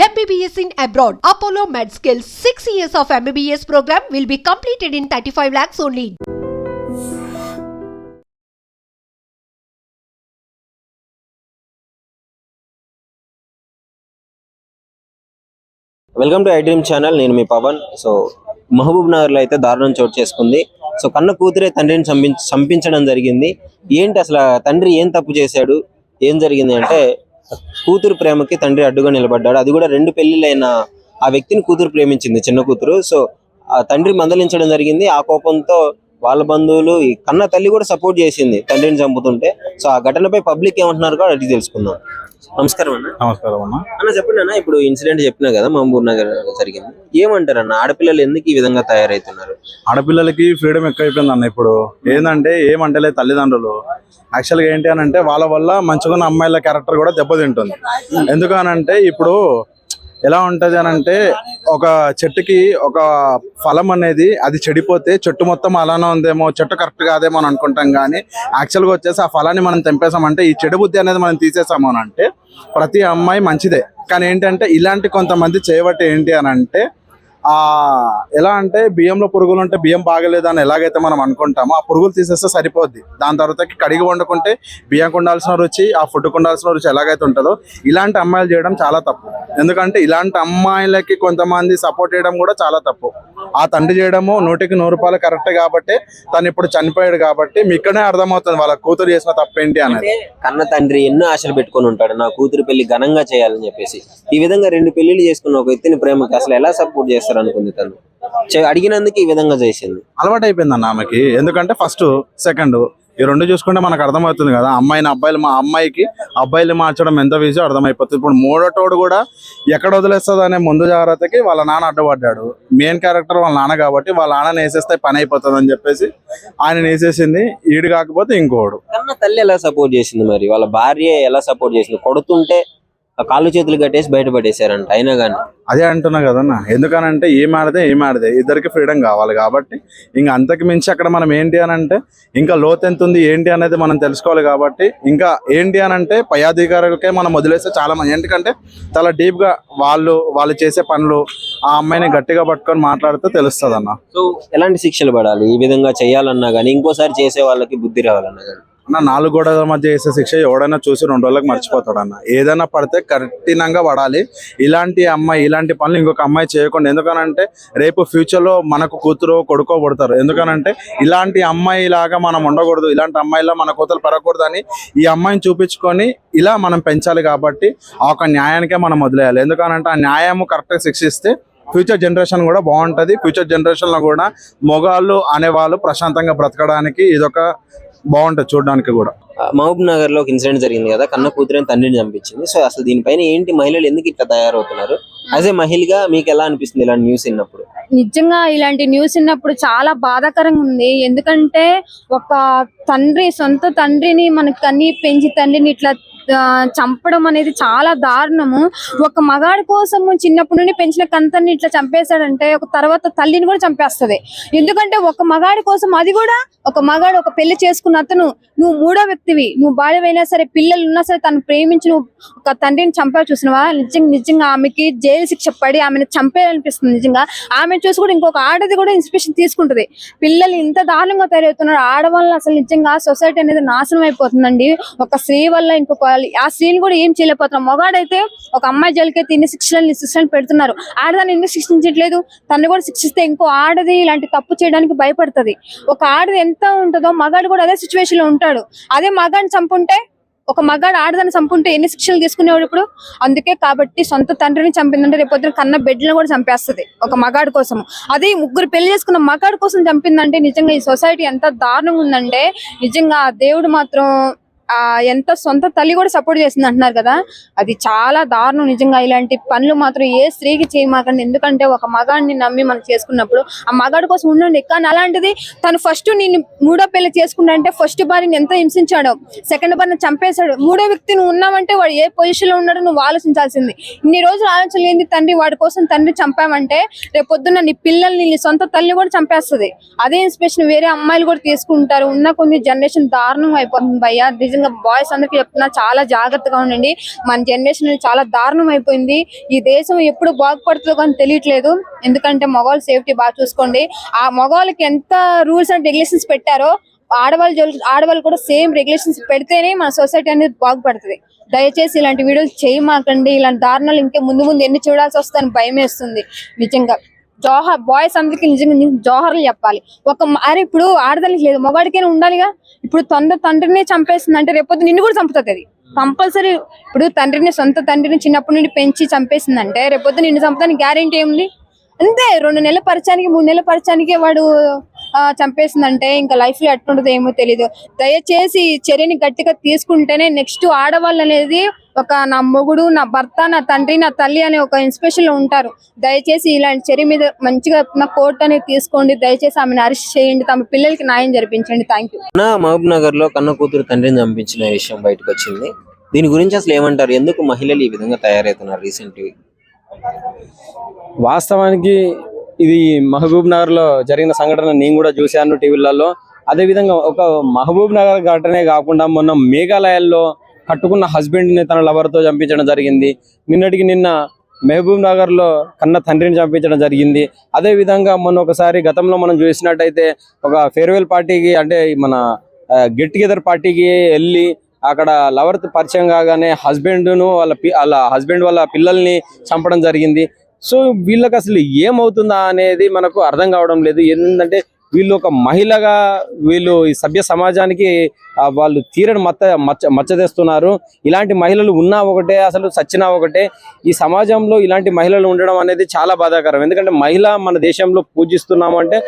MBBS in abroad. Apollo MedSkill 6 years of MBBS program will be completed in 35 lakhs only. Welcome to I dream channel. నేను మీ Pawan. So Mahabub Nagar లో అయితే దారుణం చోటు చేసుకుంది. So కన్న కూతురే తండ్రిని చంపించడం జరిగింది. ఏంటి అసలు తండ్రి ఏం తప్పు చేశాడు, ఏం జరిగింది అంటే కూతురు ప్రేమకి తండ్రి అడ్డుగా నిలబడ్డాడు. అది కూడా 2 పెళ్లిళ్ళైన ఆ వ్యక్తిని కూతురు ప్రేమించింది, చిన్న కూతురు. సో ఆ తండ్రి మందలించడం జరిగింది. ఆ కోపంతో వాళ్ళ బంధువులు, ఈ కన్న తల్లి కూడా సపోర్ట్ చేసింది తండ్రిని చంపుతుంటే. సో ఆ ఘటనపై పబ్లిక్ ఏమంటున్నారు కూడా అడిగి తెలుసుకుందాం. నమస్కారం అన్న. నమస్కారం అన్న. అన్న చెప్పండి అన్న, ఇప్పుడు ఇన్సిడెంట్ చెప్పినా కదా మహబూబ్ నగర్ జరిగింది, ఏమంటారు అన్న? ఆడపిల్లలు ఎందుకు ఈ విధంగా తయారవుతున్నారు? ఆడపిల్లలకి ఫ్రీడమ్ ఎక్కువైపోయింది అన్న. ఇప్పుడు ఏంటంటే ఏమంటలే తల్లిదండ్రులు యాక్చువల్గా ఏంటి అని అంటే వాళ్ళ వల్ల మంచిగా ఉన్న అమ్మాయిల క్యారెక్టర్ కూడా దెబ్బతింటుంది. ఎందుకు అనంటే ఇప్పుడు ఎలా ఉంటది అని అంటే ఒక చెట్టుకి ఒక ఫలం అనేది అది చెడిపోతే చెట్టు మొత్తం అలానే ఉందేమో, చెట్టు కరెక్ట్ కాదేమో అని అనుకుంటాం. కానీ యాక్చువల్గా వచ్చేసి ఆ ఫలాన్ని మనం తెంపేసామంటే, ఈ చెడు బుద్ధి అనేది మనం తీసేసాము అని అంటే ప్రతి అమ్మాయి మంచిదే. కానీ ఏంటంటే ఇలాంటి కొంతమంది చేయబట్టి ఏంటి అని అంటే ఎలా అంటే బియ్యంలో పురుగులు ఉంటే బియ్యం బాగలేదని ఎలాగైతే మనం అనుకుంటామో ఆ పురుగులు తీసేస్తే సరిపోద్ది. దాని తర్వాత కడిగి వండుకుంటే బియ్యంకు ఉండాల్సిన రుచి, ఆ ఫుడ్కు ఉండాల్సిన రుచి ఎలాగైతే ఉంటుందో ఇలాంటి అమ్మాయిలు చేయడం చాలా తప్పు. ఎందుకంటే ఇలాంటి అమ్మాయిలకి కొంతమంది సపోర్ట్ చేయడం కూడా చాలా తప్పు. ఆ తండ్రి చేయడము 100కి 100 రూపాయలు కరెక్ట్ కాబట్టి తను ఇప్పుడు చనిపోయాడు కాబట్టి మీకనే అర్థమవుతుంది వాళ్ళ కూతురు చేసిన తప్పేంటి అనేది. కన్న తండ్రి ఎన్నో ఆశలు పెట్టుకొని ఉంటాడు, నా కూతురు పెళ్లి ఘనంగా చేయాలని చెప్పేసి. ఈ విధంగా 2 పెళ్లిళ్ళు చేసుకున్న ఒక వ్యక్తిని ప్రేమకి అసలు ఎలా సపోర్ట్ చేస్తారు అనుకుంది? తను అడిగినందుకు ఈ విధంగా చేసింది. అలవాటు అయిపోయింది అన్న ఆమెకి. ఎందుకంటే ఫస్ట్ సెకండ్ ఈ 2 చూసుకుంటే మనకు అర్థమవుతుంది కదా, అమ్మాయిని అబ్బాయిలు, మా అమ్మాయికి అబ్బాయిలు మార్చడం ఎంత ఈజీ అర్థమైపోతుంది. ఇప్పుడు 3వ తోడు కూడా ఎక్కడ వదిలేస్తుంది అనే ముందు జాగ్రత్తకి వాళ్ళ నాన్న అడ్డుపడ్డాడు. మెయిన్ క్యారెక్టర్ వాళ్ళ నాన్న కాబట్టి వాళ్ళ నాన్న వేసేస్తే పని అయిపోతుంది అని చెప్పేసి ఆయన వేసేసింది. ఈడు కాకపోతే ఇంకోడు. కన్న తల్లి ఎలా సపోర్ట్ చేసింది మరి? వాళ్ళ భార్య ఎలా సపోర్ట్ చేసింది? కొడుతుంటే కాళ్ళు చేతులు కట్టేసి బయటపడేశారంట. అయినా కానీ అదే అంటున్నా కదన్నా. ఎందుకనంటే ఏమాడితే ఇద్దరికి ఫ్రీడమ్ కావాలి కాబట్టి ఇంకా అంతకు మించి అక్కడ మనం ఏంటి అని అంటే ఇంకా లోతు ఎంత ఉంది ఏంటి అనేది మనం తెలుసుకోవాలి. కాబట్టి ఇంకా ఏంటి అని అంటే పై అధికారులకే మనం వదిలేస్తే చాలా మంది, ఎందుకంటే చాలా డీప్గా వాళ్ళు చేసే పనులు ఆ అమ్మాయిని గట్టిగా పట్టుకొని మాట్లాడితే తెలుస్తుంది అన్న. సో ఎలాంటి శిక్షలు పడాలి ఈ విధంగా చేయాలన్నా కానీ, ఇంకోసారి చేసే వాళ్ళకి బుద్ధి రావాలన్నా కానీ? అన్న 4 గోడల మధ్య చేసే శిక్ష ఎవడైనా చూసి 2 రోజులకు మర్చిపోతాడు అన్న. ఏదైనా పడితే కఠినంగా పడాలి. ఇలాంటి పనులు ఇంకొక అమ్మాయి చేయకుండా. ఎందుకనంటే రేపు ఫ్యూచర్లో మనకు కూతురు కొడుకో పడతారు. ఎందుకనంటే ఇలాంటి అమ్మాయి లాగా మనం ఉండకూడదు, ఇలాంటి అమ్మాయిలా మన కూతురు పెరగకూడదు అని ఈ అమ్మాయిని చూపించుకొని ఇలా మనం పెంచాలి. కాబట్టి ఆ ఒక న్యాయానికే మనం వదిలేయాలి. ఎందుకనంటే ఆ న్యాయము కరెక్ట్గా శిక్షిస్తే ఫ్యూచర్ జనరేషన్ కూడా బాగుంటుంది. ఫ్యూచర్ జనరేషన్లో కూడా మొగాళ్ళు అనేవాళ్ళు ప్రశాంతంగా బ్రతకడానికి ఇదొక బాగుంటుంది చూడడానికి కూడా. మహబూబ్ నగర్ లో ఒక ఇన్సిడెంట్ జరిగింది కదా, కన్న కూతురైన తండ్రిని చంపించింది. సో అసలు దీనిపైన ఏంటి, మహిళలు ఎందుకు ఇట్లా తయారవుతున్నారు? యాజ్ ఏ మహిళగా మీకు ఎలా అనిపిస్తుంది ఇలాంటి న్యూస్ విన్నప్పుడు? నిజంగా ఇలాంటి న్యూస్ విన్నప్పుడు చాలా బాధాకరంగా ఉంది. ఎందుకంటే ఒక తండ్రి, సొంత తండ్రిని మనకు కన్ని పెంచి తండ్రిని ఇట్లా చంపడం అనేది చాలా దారుణము. ఒక మగాడి కోసము చిన్నప్పటి నుండి పెంచిన కంతని ఇట్లా చంపేశాడంటే ఒక తర్వాత తల్లిని కూడా చంపేస్తుంది. ఎందుకంటే ఒక మగాడి కోసం, అది కూడా ఒక మగాడు, ఒక పెళ్లి చేసుకున్న అతను, నువ్వు 3వ వ్యక్తివి, నువ్వు భార్యవైనా సరే పిల్లలు ఉన్నా సరే తను ప్రేమించి నువ్వు ఒక తండ్రిని చంపా చూసినవా? నిజంగా ఆమెకి జైలు శిక్ష పడి ఆమెను చంపేయాలనిపిస్తుంది. నిజంగా ఆమె చూసి కూడా ఇంకొక ఆడది కూడా ఇన్స్పిరేషన్ తీసుకుంటది. పిల్లలు ఇంత దారుణంగా తయారవుతున్నారు. ఆడవాళ్ళ అసలు నిజంగా సొసైటీ అనేది నాశనం అయిపోతుందండి. ఒక స్త్రీ వల్ల ఇంకొక ఆ స్త్రీని కూడా ఏం చేయలేకపోతున్నారు. మొగాడైతే ఒక అమ్మాయి జైలుకైతే ఇన్ని శిక్షలు పెడుతున్నారు, ఆడదాన్ని ఎందుకు శిక్షించట్లేదు? తను కూడా శిక్షిస్తే ఇంకో ఆడది ఇలాంటి తప్పు చేయడానికి భయపడుతుంది. ఒక ఆడది ఎంత ఉంటుందో మగాడు కూడా అదే సిచ్యువేషన్ లో ఉంటాడు. అదే మగాడిని చంపుంటే, ఒక మగాడు ఆడదాన్ని చంపుంటే ఎన్ని శిక్షలు తీసుకునేవాడు ఇప్పుడు? అందుకే కాబట్టి సొంత తండ్రిని చంపిందంటే రేపొద్దున కన్న బిడ్డలను కూడా చంపేస్తుంది ఒక మగాడి కోసం. అదే 3 పెళ్లి చేసుకున్న మగాడి కోసం చంపిందంటే నిజంగా ఈ సొసైటీ ఎంత దారుణంగా ఉందంటే నిజంగా దేవుడు మాత్రం ఎంత సొంత తల్లి కూడా సపోర్ట్ చేసింది అంటున్నారు కదా, అది చాలా దారుణం. నిజంగా ఇలాంటి పనులు మాత్రం ఏ స్త్రీకి చేయమాకండి. ఎందుకంటే ఒక మగాడిని నమ్మి మనం చేసుకున్నప్పుడు ఆ మగాడి కోసం ఉండండి. కానీ అలాంటిది తను ఫస్ట్ నేను 3వ పెళ్లి చేసుకుంటే ఫస్ట్ భార్యని ఎంత హింసించాడో, సెకండ్ భార్యని చంపేశాడు. 3వ వ్యక్తి నువ్వు ఉన్నావంటే వాడు ఏ పొజిషన్ లో ఉన్నాడో నువ్వు ఆలోచించాల్సింది. ఇన్ని రోజులు ఆలోచనలేంది తండ్రి, వాడి కోసం తండ్రి చంపామంటే రేపొద్దున్న నీ పిల్లల్ని, నీ సొంత తల్లి కూడా చంపేస్తుంది. అదే ఇన్స్పిరేషన్ వేరే అమ్మాయిలు కూడా తీసుకుంటారు. ఉన్న కొన్ని జనరేషన్ దారుణంగా అయిపోతుంది భయ్యా. నిజంగా బాయ్స్ అందరికీ చెప్తున్నా, చాలా జాగ్రత్తగా ఉండండి. మన జనరేషన్ చాలా దారుణం అయిపోయింది. ఈ దేశం ఎప్పుడు బాగుపడుతుందో కానీ తెలియట్లేదు. ఎందుకంటే మగవాళ్ళ సేఫ్టీ బాగా చూసుకోండి. ఆ మగవాళ్ళకి ఎంత రూల్స్ అండ్ రెగ్యులేషన్స్ పెట్టారో ఆడవాళ్ళు కూడా సేమ్ రెగ్యులేషన్స్ పెడితేనే మన సొసైటీ అనేది బాగుపడుతుంది. దయచేసి ఇలాంటి వీడియోలు చేయమాకండి. ఇలాంటి దారుణాలు ఇంకా ముందు ముందు ఎన్ని చూడాల్సి వస్తుందని భయం వేస్తుంది నిజంగా. జోహర్ బాయ్స్ అందరికి నిజంగా జోహర్లు చెప్పాలి. అరే ఇప్పుడు ఆడదానికి లేదు, మగాడికైనా ఉండాలిగా. ఇప్పుడు తండ్రిని చంపేస్తుంది అంటే రేపొద్దు నిన్ను కూడా చంపుతుంది అది కంపల్సరీ. ఇప్పుడు సొంత తండ్రిని చిన్నప్పటి నుండి పెంచి చంపేసింది అంటే రేపొద్దు నిన్ను చంపుతానికి గ్యారెంటీ ఏముంది? అంతే, 2 నెలల పరిచయానికి 3 నెలల పరిచయానికి వాడు చంపేసిందంటే ఇంకా లైఫ్ లో ఎట్లుంటుందో ఏమో తెలీదు. దయచేసి చర్యని గట్టిగా తీసుకుంటేనే నెక్స్ట్ ఆడవాళ్ళు అనేది ఒక నా మొగుడు, నా భర్త, నా తండ్రి, నా తల్లి అనే ఒక ఇన్స్పిరేషన్ లో ఉంటారు. దయచేసి ఇలాంటి చర్య మీద మంచిగా నా కోర్టు అనేది తీసుకోండి. దయచేసి ఆమెను అరెస్ట్ చేయండి, తమ పిల్లలకి న్యాయం జరిపించండి. Thank you. మహబూబ్ నగర్ లో కన్న కూతురు తండ్రిని చంపించిన విషయం బయటకు వచ్చింది. దీని గురించి అసలు ఏమంటారు? ఎందుకు మహిళలు ఈ విధంగా తయారవుతున్నారు రీసెంట్లీ? వాస్తవానికి ఇది మహబూబ్ నగర్ లో జరిగిన సంఘటన నేను కూడా చూశాను టీవీలలో. అదే విధంగా ఒక మహబూబ్ నగర్ ఘటనే కాకుండా మొన్న మేఘాలయాల్లో కట్టుకున్న హస్బెండ్ ని తన లవర్ తో చంపించడం జరిగింది. నిన్నటికి నిన్న మహబూబ్ నగర్ లో కన్న తండ్రిని చంపించడం జరిగింది. అదే విధంగా మొన్న ఒకసారి గతంలో మనం చూసినట్టయితే ఒక ఫేర్వెల్ పార్టీకి అంటే మన గెట్ టుగెదర్ పార్టీకి వెళ్ళి అక్కడ లవర్ పరిచయం కాగానే వాళ్ళ హస్బెండ్ వాళ్ళ పిల్లల్ని చంపడం జరిగింది. సో వీళ్ళకి అసలు ఏమవుతుందా అనేది మనకు అర్థం కావడం లేదు. ఏంటంటే వీళ్ళు ఒక మహిళగా వీళ్ళు ఈ సభ్య సమాజానికి వాళ్ళు తీరని మచ్చ తెస్తున్నారు. ఇలాంటి మహిళలు ఉన్నా ఒకటే, అసలు సచ్చినా ఒకటే. ఈ సమాజంలో ఇలాంటి మహిళలు ఉండడం అనేది చాలా బాధాకరం. ఎందుకంటే మహిళ మన దేశంలో పూజిస్తున్నాము అంటే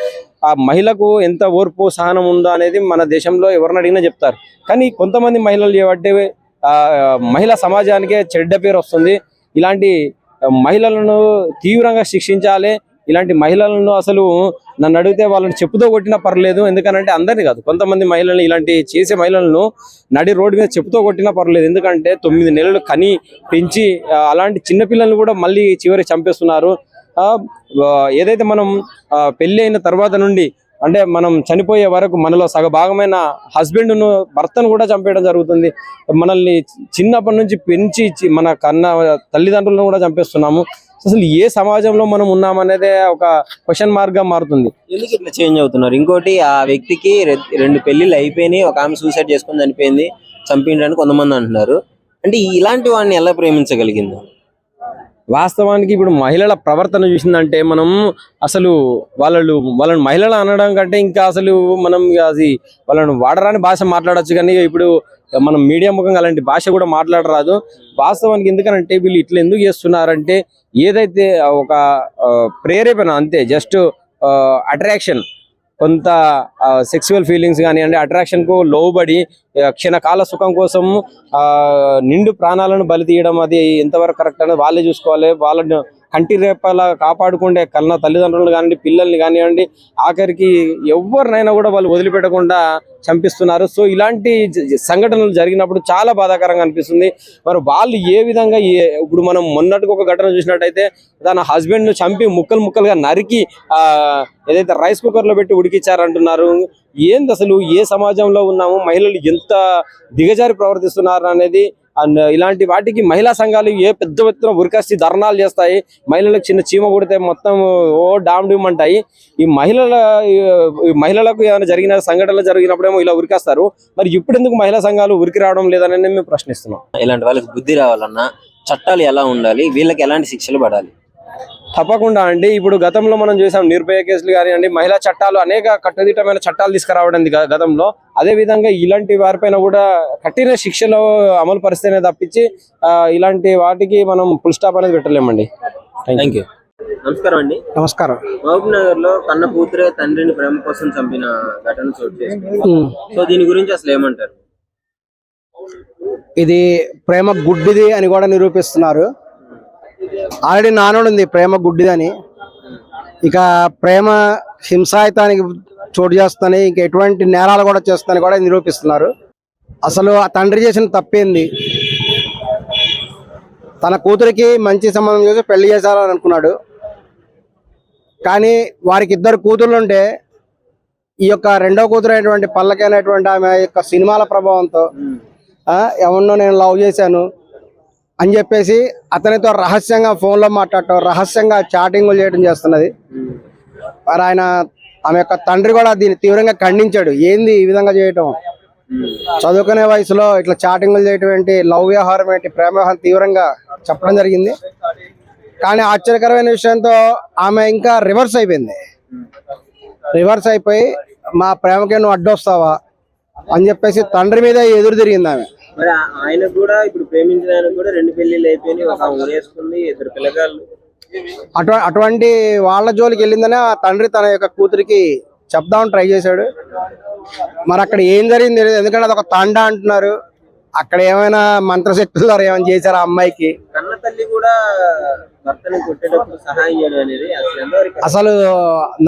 ఆ మహిళకు ఎంత ఓర్పు సహనం ఉందో అనేది మన దేశంలో ఎవరిని అడిగినా చెప్తారు. కానీ కొంతమంది మహిళలు చేయబట్టే మహిళా సమాజానికే చెడ్డ పేరు వస్తుంది. ఇలాంటి మహిళలను తీవ్రంగా శిక్షించాలి. ఇలాంటి మహిళలను అసలు నన్ను అడిగితే వాళ్ళని చెప్పుతో కొట్టినా పర్లేదు. ఎందుకనంటే అందరినీ కాదు, కొంతమంది మహిళలను ఇలాంటి చేసే మహిళలను నడి రోడ్డు మీద చెప్పుతో కొట్టినా పర్లేదు. ఎందుకంటే 9 నెలలు కని పెంచి అలాంటి చిన్నపిల్లలను కూడా మళ్ళీ చివరికి చంపేస్తున్నారు. ఏదైతే మనం పెళ్లి అయిన తర్వాత నుండి అంటే మనం చనిపోయే వరకు మనలో సగభాగమైన హస్బెండ్ను భర్తను కూడా చంపేయడం జరుగుతుంది. మనల్ని చిన్నప్పటి నుంచి పెంచి మన కన్న తల్లిదండ్రులను కూడా చంపేస్తున్నాము. అసలు ఏ సమాజంలో మనం ఉన్నామనేదే ఒక క్వశ్చన్ మార్క్ గా మారుతుంది. ఎందుకు ఇట్లా చేంజ్ అవుతున్నారు? ఇంకోటి, ఆ వ్యక్తికి 2 పెళ్లిళ్ళు అయిపోయినాయి, ఒక ఆమె సూసైడ్ చేసుకుని చనిపోయింది, చంపిండని కొంతమంది అంటున్నారు. అంటే ఇలాంటి వాడిని ఎలా ప్రేమించగలిగింది? వాస్తవానికి ఇప్పుడు మహిళల ప్రవర్తన చూసిందంటే మనం అసలు వాళ్ళని మహిళలు అనడం కంటే ఇంకా అసలు మనం అది వాళ్ళని వాడరాని భాష మాట్లాడచ్చు. కానీ ఇప్పుడు మనం మీడియా ముఖంగా అలాంటి భాష కూడా మాట్లాడరాదు. వాస్తవానికి ఎందుకనంటే వీళ్ళు ఇట్లా ఎందుకు చేస్తున్నారంటే ఏదైతే ఒక ప్రేరేపణ అంతే, జస్ట్ అట్రాక్షన్, కొంత సెక్సువల్ ఫీలింగ్స్ కానివ్వండి, అట్రాక్షన్ కు లోబడి క్షణకాల సుఖం కోసం నిండు ప్రాణాలను బలి తీయడం అది ఎంతవరకు కరెక్ట్ అనేది వాళ్ళే చూసుకోవాలి. వాళ్ళని కంటి రేపలా కాపాడుకుంటే కన్న తల్లిదండ్రులు కానివ్వండి, పిల్లల్ని కానివ్వండి, ఆఖరికి ఎవరినైనా కూడా వాళ్ళు వదిలిపెట్టకుండా చంపిస్తున్నారు. సో ఇలాంటి సంఘటనలు జరిగినప్పుడు చాలా బాధాకరంగా అనిపిస్తుంది. మరి వాళ్ళు ఏ విధంగా ఇప్పుడు మనం మొన్నటికి ఒక ఘటన చూసినట్టయితే తన హస్బెండ్ ను చంపి ముక్కలుగా నరికి ఏదైతే రైస్ కుక్కర్ లో పెట్టి ఉడికిచ్చారంటున్నారు. ఏంది అసలు ఏ సమాజంలో ఉన్నాము? మహిళలు ఎంత దిగజారి ప్రవర్తిస్తున్నారు అనేది. అండ్ ఇలాంటి వాటికి మహిళా సంఘాలు పెద్ద ఎత్తున ఉరికస్తి ధర్నాలు చేస్తాయి. మహిళలకు చిన్న చీమ కొడితే మొత్తం డామ్ డూమ్ అంటాయి. ఈ మహిళలకు ఏమైనా జరిగిన సంఘటనలు జరిగినప్పుడేమో ఇలా ఉరికేస్తారు. మరి ఇప్పుడు ఎందుకు మహిళా సంఘాలు ఉరికి రావడం లేదని మేము ప్రశ్నిస్తున్నాం. ఇలాంటి వాళ్ళకి బుద్ధి రావాలన్నా చట్టాలు ఎలా ఉండాలి? వీళ్ళకి ఎలాంటి శిక్షలు పడాలి? తప్పకుండా అండి. ఇప్పుడు గతంలో మనం చూసాం నిర్భయ కేసులు కానివ్వండి, మహిళా చట్టాలు అనేక కట్టుదిట్టమైన చట్టాలు తీసుకురావడం గతంలో. అదే విధంగా ఇలాంటి వారిపైన కూడా కఠిన శిక్షలు అమలు పరిస్తేనే తప్పించి ఇలాంటి వాటికి మనం ఫుల్ స్టాప్ అనేది పెట్టలేమండి. Thank you. నమస్కారం అండి. నమస్కారం. మహబూబ్ నగర్ లో కన్న కూతురే తండ్రిని ప్రేమ కోసం చంపిన ఘటన చోటు చేసుకుంది. సో దీని గురించి అసలు ఏమంటారు? ఇది ప్రేమ గుడ్డిది అని కూడా నిరూపిస్తున్నారు. ఆల్రెడీ నానుడు ఉంది ప్రేమ గుడ్డిదని. ఇక ప్రేమ హింసాయుతానికి చోటు చేస్తాని, ఇంకా ఎటువంటి నేరాలు కూడా చేస్తాని కూడా నిరూపిస్తున్నారు. అసలు ఆ తండ్రి చేసిన తప్పేంది? తన కూతురికి మంచి సంబంధం చేసి పెళ్లి చేశారని అనుకున్నాడు. కానీ వారికి 2 కూతుర్లు ఉంటే ఈ యొక్క రెండో కూతురు అయినటువంటి పల్లకి అనేటువంటి ఆమె యొక్క సినిమాల ప్రభావంతో ఎవరినో నేను లవ్ చేశాను అని చెప్పేసి అతనితో రహస్యంగా ఫోన్లో మాట్లాడటం, రహస్యంగా చాటింగ్లు చేయడం చేస్తున్నది. మరి ఆమె యొక్క తండ్రి కూడా దీన్ని తీవ్రంగా ఖండించాడు. ఏంది ఈ విధంగా చేయటం, చదువుకునే వయసులో ఇట్లా చాటింగ్లు చేయటం ఏంటి, లవ్ వ్యవహారం ఏంటి, ప్రేమ వ్యవహారం తీవ్రంగా చెప్పడం జరిగింది. కానీ ఆశ్చర్యకరమైన విషయంతో ఆమె ఇంకా రివర్స్ అయిపోయి మా ప్రేమకే నువ్వు అడ్డొస్తావా అని చెప్పేసి తండ్రి మీద ఎదురు తిరిగింది ఆమె. మరి ఆయన కూడా ఇప్పుడు ప్రేమించడానికి కూడా 2 పెళ్లిళ్ళు అయిపోయినాయి, ఒక ఊరేసుకుంది, 2 పిల్లగాళ్ళు. అటువంటి వాళ్ళ జోలికి వెళ్ళిందని ఆ తండ్రి తన యొక్క కూతురికి చెప్దామని ట్రై చేశాడు. మరి అక్కడ ఏం జరిగింది తెలియదు, ఎందుకంటే అదొక తండ అంటున్నారు. అక్కడ ఏమైనా మంత్రశక్తుల ద్వారా ఏమైనా చేశారు ఆ అమ్మాయికి? కన్న తల్లి కూడా భర్తని కొట్టేటప్పుడు సహాయం చేయడం అనేది అసలు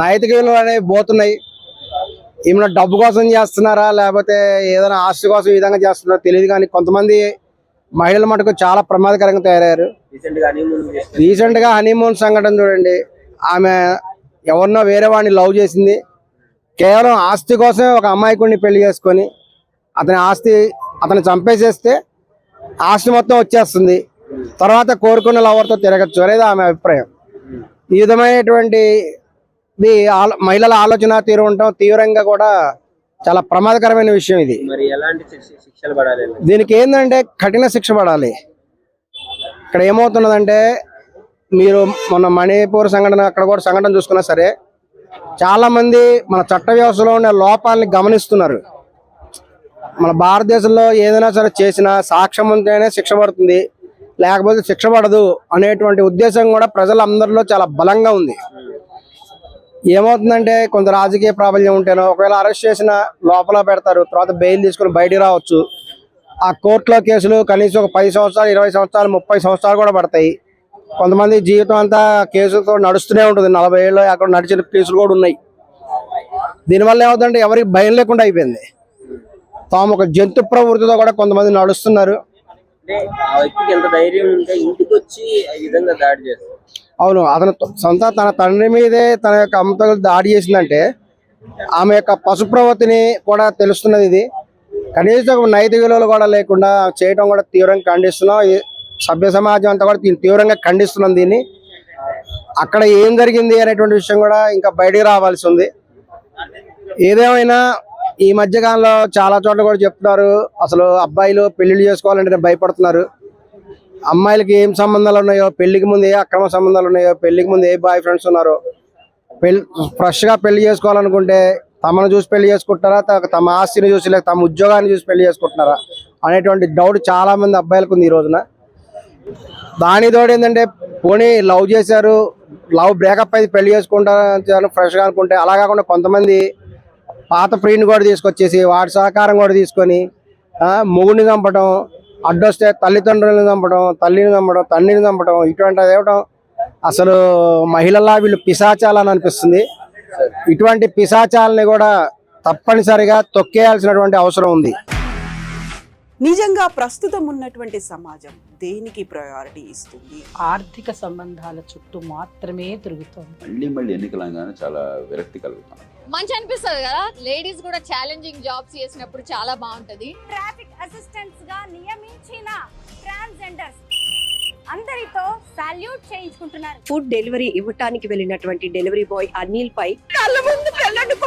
నైతిక విలువలు అనేవి పోతున్నాయి. ఏమైనా డబ్బు కోసం చేస్తున్నారా లేకపోతే ఏదైనా ఆస్తి కోసం ఈ విధంగా చేస్తున్నారా తెలియదు. కానీ కొంతమంది మహిళల మటుకు చాలా ప్రమాదకరంగా తయారయ్యారు. రీసెంట్ గా హనీమూన్ సంఘటన చూడండి. ఆమె ఎవరినో వేరే వాడిని లవ్ చేసింది. కేవలం ఆస్తి కోసమే ఒక అమాయకుడిని పెళ్లి చేసుకొని అతను చంపేసేస్తే ఆస్తి మొత్తం వచ్చేస్తుంది. తర్వాత కోరుకున్న లవర్తో తిరగచ్చు అనేది ఆమె అభిప్రాయం. ఈ విధమైనటువంటి మహిళల ఆలోచన తీరు ఉండటం తీవ్రంగా కూడా చాలా ప్రమాదకరమైన విషయం ఇది. మరి ఎలాంటి శిక్షలు పడాలి? దీనికి ఏంటంటే కఠిన శిక్ష పడాలి. ఇక్కడ ఏమవుతున్నదంటే మీరు మొన్న మణిపూర్ సంఘటన, అక్కడ కూడా సంఘటన చూసుకున్నా సరే చాలా మంది మన చట్ట వ్యవస్థలో ఉన్న లోపాలని గమనిస్తున్నారు. మన భారతదేశంలో ఏదైనా సరే చేసినా సాక్ష్యం ఉంటేనే శిక్ష పడుతుంది, లేకపోతే శిక్ష పడదు అనేటువంటి ఉద్దేశం కూడా ప్రజలందరిలో చాలా బలంగా ఉంది. ఏమవుతుందంటే కొంత రాజకీయ ప్రాబల్యం ఉంటేనో ఒకవేళ అరెస్ట్ చేసిన లోపల పెడతారు, తర్వాత బెయిల్ తీసుకుని బయటికి రావచ్చు. ఆ కోర్టులో కేసులు కనీసం ఒక 10 సంవత్సరాలు, 20 సంవత్సరాలు, 30 సంవత్సరాలు కూడా పడతాయి. కొంతమంది జీవితం అంతా కేసులతో నడుస్తూనే ఉంటుంది. 40 ఏళ్ళు అక్కడ నడిచిన కేసులు కూడా ఉన్నాయి. దీనివల్ల ఏమవుతుందంటే ఎవరికి భయం లేకుండా అయిపోయింది. తాము ఒక జంతు ప్రవృత్తితో కూడా కొంతమంది నడుస్తున్నారు. అవును, అతను తన తండ్రి మీదే తన యొక్క అమ్మతో దాడి చేసిందంటే ఆమె యొక్క పశు ప్రవృత్తిని కూడా తెలుస్తున్నది. ఇది కనీసం నైతిక విలువలు కూడా లేకుండా చేయడం కూడా తీవ్రంగా ఖండిస్తున్నాం. సభ్య సమాజం అంతా కూడా తీవ్రంగా ఖండిస్తున్నాం దీన్ని. అక్కడ ఏం జరిగింది అనేటువంటి విషయం కూడా ఇంకా బయటికి రావాల్సి ఉంది. ఏదేమైనా ఈ మధ్యకాలంలో చాలా చోట్ల కూడా చెప్తున్నారు, అసలు అబ్బాయిలు పెళ్లిళ్ళు చేసుకోవాలంటే భయపడుతున్నారు. అమ్మాయిలకి ఏం సంబంధాలు ఉన్నాయో, పెళ్లికి ముందు ఏ అక్రమ సంబంధాలు ఉన్నాయో, పెళ్లికి ముందు ఏ బాయ్ ఫ్రెండ్స్ ఉన్నారో, ఫ్రెష్గా పెళ్లి చేసుకోవాలనుకుంటే తమను చూసి పెళ్లి చేసుకుంటారా, తమ ఆస్తిని చూసి లేక తమ ఉద్యోగాన్ని చూసి పెళ్లి చేసుకుంటున్నారా అనేటువంటి డౌట్ చాలా మంది అబ్బాయిలకు ఉంది ఈ రోజున. దానితోడు ఏంటంటే పోనీ లవ్ చేశారు, లవ్ బ్రేకప్ అయితే పెళ్లి చేసుకుంటారు ఫ్రెష్గా అనుకుంటే, అలా కాకుండా కొంతమంది పాత ప్రియుని కూడా తీసుకొచ్చేసి వాడి సహకారం కూడా తీసుకొని మొగుడిని చంపడం, అడ్డొస్తే తల్లిదండ్రులను చంపడం, తల్లిని చంపడం, తండ్రిని చంపడం, ఇటువంటిది ఇవ్వడం అసలు మహిళలా వీళ్ళు పిశాచాలని అనిపిస్తుంది. ఇటువంటి పిశాచాలని కూడా తప్పనిసరిగా తొక్కేయాల్సినటువంటి అవసరం ఉంది. నిజంగా ప్రస్తుతం ఉన్నటువంటి సమాజం దేనికి ప్రయారిటీ ఇస్తుంది? ఆర్థిక సంబంధాల చుట్టూ మాత్రమే తిరుగుతుంది. మళ్ళీ ఎన్నికలంగానే చాలా విరక్తి కలుగుతాం. మంచి అనిపిస్తుంది కదా, లేడీస్ కూడా ఛాలెంజింగ్ జాబ్స్ చేసినప్పుడు చాలా బాగుంటది. ట్రాఫిక్ అసిస్టెంట్స్ గా నియమించిన ట్రాన్స్జెండర్స్ అందరితో సాల్యూట్ చేయించుకుంటున్నారు. ఫుడ్ డెలివరీ ఇవ్వటానికి వెళ్ళినటువంటి డెలివరీ బాయ్ అనిల్ పై కళ్ళ ముందు పెళ్ళండి